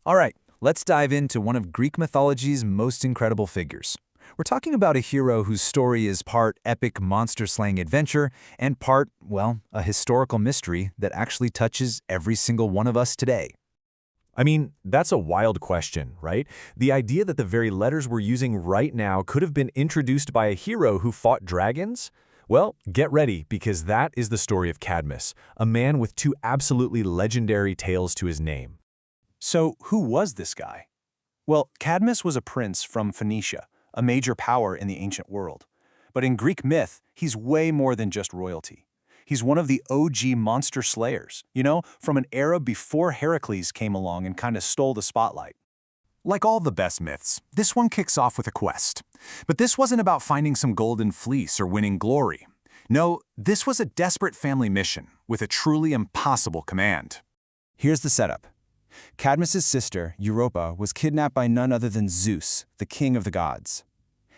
All right, let's dive into one of Greek mythology's most incredible figures. We're talking about a hero whose story is part epic monster-slaying adventure and part, well, a historical mystery that actually touches every single one of us today. I mean, that's a wild question, right? The idea that the very letters we're using right now could have been introduced by a hero who fought dragons? Well, get ready, because that is the story of Cadmus, a man with two absolutely legendary tales to his name. So who was this guy? Well, Cadmus was a prince from Phoenicia, a major power in the ancient world. But in Greek myth, he's way more than just royalty. He's one of the OG monster slayers, from an era before Heracles came along and kind of stole the spotlight. Like all the best myths, this one kicks off with a quest. But this wasn't about finding some golden fleece or winning glory. No, this was a desperate family mission with a truly impossible command. Here's the setup. Cadmus's sister, Europa, was kidnapped by none other than Zeus, the king of the gods.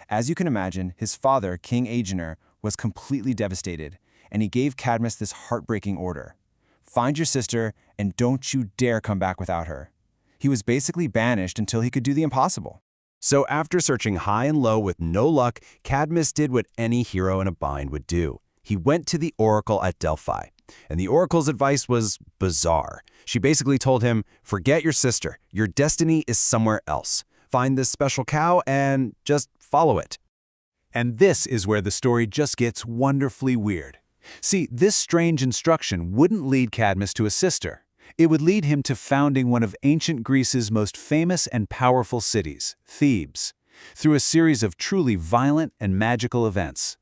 As you can imagine, his father, King Agenor, was completely devastated, and he gave Cadmus this heartbreaking order. Find your sister, and don't you dare come back without her. He was basically banished until he could do the impossible. So after searching high and low with no luck, Cadmus did what any hero in a bind would do. He went to the oracle at Delphi. And the oracle's advice was bizarre. She basically told him, forget your sister. Your destiny is somewhere else. Find this special cow and just follow it. And this is where the story just gets wonderfully weird. See, this strange instruction wouldn't lead Cadmus to a sister. It would lead him to founding one of ancient Greece's most famous and powerful cities, Thebes, through a series of truly violent and magical events.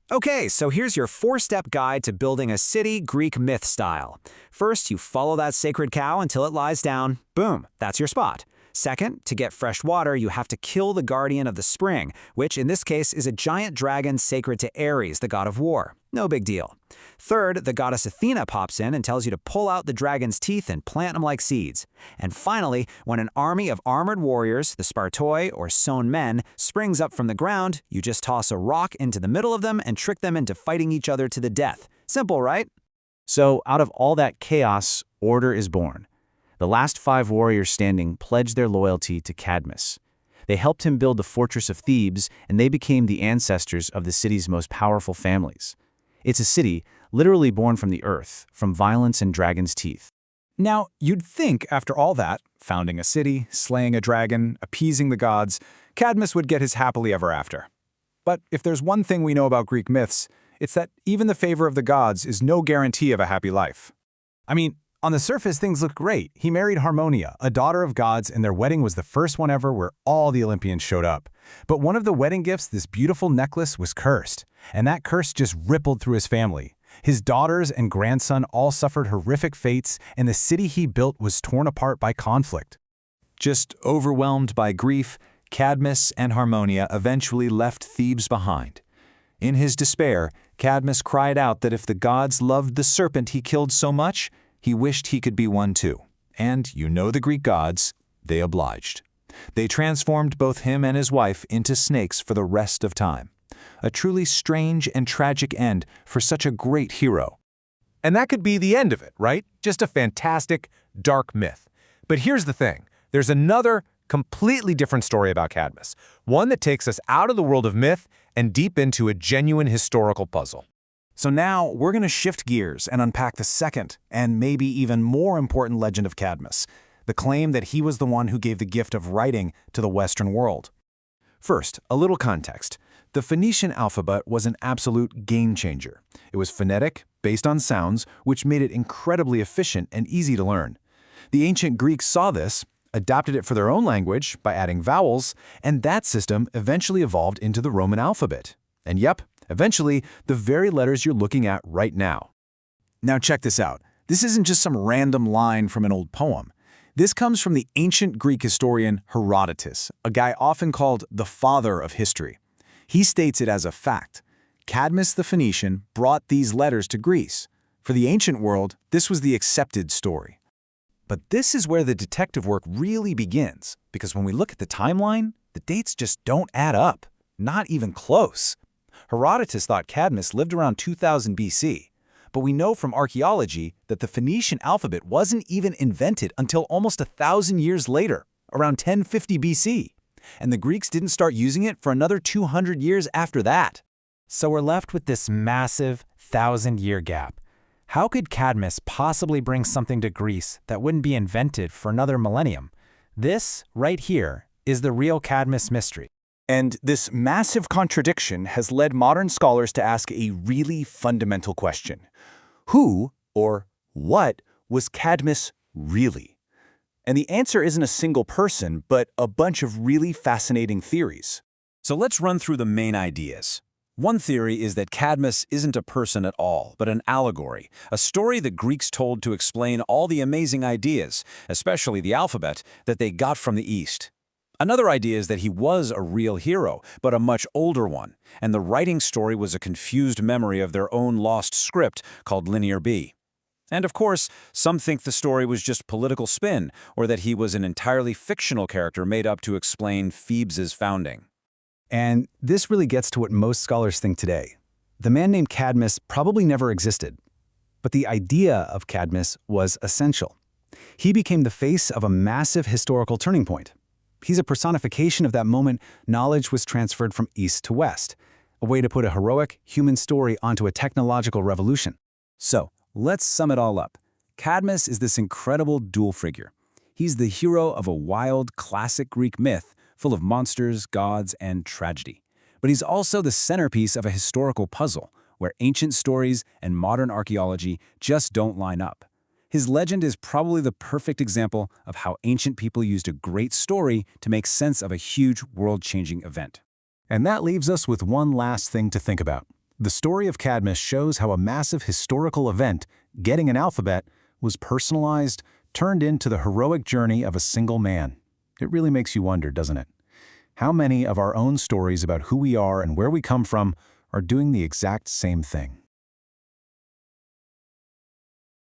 Okay, so here's your 4-step guide to building a city Greek myth style. First, you follow that sacred cow until it lies down. Boom, that's your spot. Second, to get fresh water, you have to kill the guardian of the spring, which in this case is a giant dragon sacred to Ares, the god of war. No big deal. Third, the goddess Athena pops in and tells you to pull out the dragon's teeth and plant them like seeds. And finally, when an army of armored warriors, the Spartoi or sown men, springs up from the ground, you just toss a rock into the middle of them and trick them into fighting each other to the death. Simple, right? So, out of all that chaos, order is born. The last 5 warriors standing pledged their loyalty to Cadmus. They helped him build the fortress of Thebes, and they became the ancestors of the city's most powerful families. It's a city literally born from the earth, from violence and dragon's teeth. Now, you'd think after all that, founding a city, slaying a dragon, appeasing the gods, Cadmus would get his happily ever after. But if there's one thing we know about Greek myths, it's that even the favor of the gods is no guarantee of a happy life. I mean, on the surface, things look great. He married Harmonia, a daughter of gods, and their wedding was the first one ever where all the Olympians showed up. But one of the wedding gifts, this beautiful necklace, was cursed, and that curse just rippled through his family. His daughters and grandson all suffered horrific fates, and the city he built was torn apart by conflict. Just overwhelmed by grief, Cadmus and Harmonia eventually left Thebes behind. In his despair, Cadmus cried out that if the gods loved the serpent he killed so much, he wished he could be one too. And you know the Greek gods, they obliged. They transformed both him and his wife into snakes for the rest of time. A truly strange and tragic end for such a great hero. And that could be the end of it, right? Just a fantastic, dark myth. But here's the thing. There's another, completely different story about Cadmus. One that takes us out of the world of myth and deep into a genuine historical puzzle. So now we're going to shift gears and unpack the second, and maybe even more important legend of Cadmus, the claim that he was the one who gave the gift of writing to the Western world. First, a little context. The Phoenician alphabet was an absolute game changer. It was phonetic, based on sounds, which made it incredibly efficient and easy to learn. The ancient Greeks saw this, adapted it for their own language by adding vowels, and that system eventually evolved into the Roman alphabet. And yep, eventually, the very letters you're looking at right now. Now check this out. This isn't just some random line from an old poem. This comes from the ancient Greek historian Herodotus, a guy often called the father of history. He states it as a fact. Cadmus the Phoenician brought these letters to Greece. For the ancient world, this was the accepted story. But this is where the detective work really begins, because when we look at the timeline, the dates just don't add up. Not even close. Herodotus thought Cadmus lived around 2000 BC, But we know from archaeology that the Phoenician alphabet wasn't even invented until almost 1,000 years later, around 1050 BC. And the Greeks didn't start using it for another 200 years after that. So we're left with this massive 1,000-year gap. How could Cadmus possibly bring something to Greece that wouldn't be invented for another millennium? This, right here, is the real Cadmus mystery. And this massive contradiction has led modern scholars to ask a really fundamental question. Who, or what, was Cadmus really? And the answer isn't a single person, but a bunch of really fascinating theories. So let's run through the main ideas. One theory is that Cadmus isn't a person at all, but an allegory, a story the Greeks told to explain all the amazing ideas, especially the alphabet, that they got from the East. Another idea is that he was a real hero, but a much older one, and the writing story was a confused memory of their own lost script called Linear B. And of course, some think the story was just political spin, or that he was an entirely fictional character made up to explain Thebes' founding. And this really gets to what most scholars think today. The man named Cadmus probably never existed, but the idea of Cadmus was essential. He became the face of a massive historical turning point. He's a personification of that moment knowledge was transferred from east to west, a way to put a heroic human story onto a technological revolution. So, let's sum it all up. Cadmus is this incredible dual figure. He's the hero of a wild, classic Greek myth full of monsters, gods, and tragedy. But he's also the centerpiece of a historical puzzle where ancient stories and modern archaeology just don't line up. His legend is probably the perfect example of how ancient people used a great story to make sense of a huge world-changing event. And that leaves us with one last thing to think about. The story of Cadmus shows how a massive historical event, getting an alphabet, was personalized, turned into the heroic journey of a single man. It really makes you wonder, doesn't it? How many of our own stories about who we are and where we come from are doing the exact same thing?